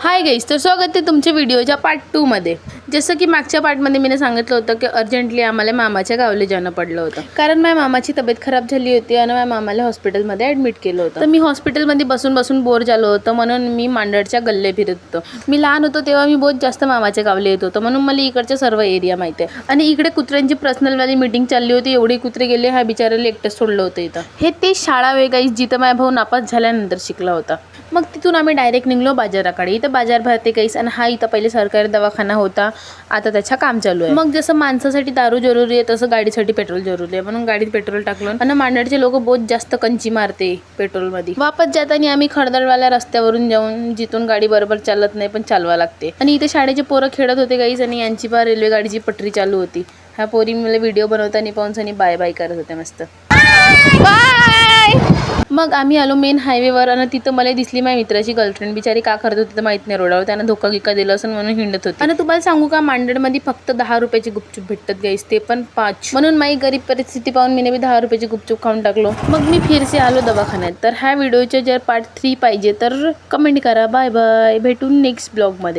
Hi guys, तर स्वागत आहे तुमच्या व्हिडिओच्या पार्ट 2 मध्ये। जसं की मागच्या पार्टमध्ये मी सांगितलं होतं की अर्जंटली आम्हाला मामाच्या गावले जाणं पडलं होतं, कारण माझ्या मामाची तब्येत खराब झाली होती आणि माझ्या मामाला हॉस्पिटलमध्ये ॲडमिट केलं होतं। तर मी हॉस्पिटलमध्ये बसून बसून बोर झालो होतं, म्हणून मी मांडरच्या गल्ले फिरत होतो। मी लहान होतो तेव्हा मी बहुत जास्त मामाच्या गावले येत होतो, म्हणून मला इकडचे सर्व एरिया माहिती आहे। आणि इकडे कुत्र्यांची पर्सनलवाली मीटिंग चालली होती, एवढे कुत्रे गेले, ह्या बिचाराला एकटं सोडलं होतं इथं। हे ते शाळा वे गाईस जिथं माझा भाऊ नापास झाल्यानंतर शिकला होता। मग तिथून आम्ही डायरेक्ट निघलो बाजाराकडे। इथं बाजार भरते गाईस, आणि हा इथं पहिले सरकारी दवाखाना होता, आता त्याचं काम चालू आहे। मग जसं माणसासाठी दारू जरुरी आहे तसं गाडीसाठी पेट्रोल जरुरी आहे, म्हणून गाडीत पेट्रोल टाकलं। आणि मांडरचे लोक बहुत जास्त कंची मारते पेट्रोलमध्ये। वापस जाताना आम्ही खडदडवाल्या रस्त्यावरून जाऊन, जिथून गाडी बरोबर चालत नाही पण चालवा लागते। आणि इथे शाळेचे पोरं खेळत होते गाईस, आणि यांची बा रेल्वे गाडीची पटरी चालू होती। ह्या पोरी मला व्हिडिओ बनवताना पाहून बाय बाय करत होते मस्त बाय। मग आम्ही आलो मेन हायवेवर, आणि तिथं मला दिसली माझ्या मित्राची गर्लफ्रेंड। बिचारी का करत होती तर माहित नाही, रोडावर त्यानं धोका गिक्का दिला असं म्हणून हिंडत होती। आणि तुम्हाला सांगू का, मांडरमध्ये फक्त 10 रुपयाची गुपचूप भेटतात गाईस, ते पण 5। म्हणून माझी गरीब परिस्थिती पाहून मी 10 रुपयाची गुपचूप खाऊन टाकलो। मग मी फिरसे आलो दवाखान्यात। तर ह्या व्हिडिओचे जर पार्ट 3 पाहिजे तर कमेंट करा। बाय बाय, भेटून नेक्स्ट ब्लॉगमध्ये।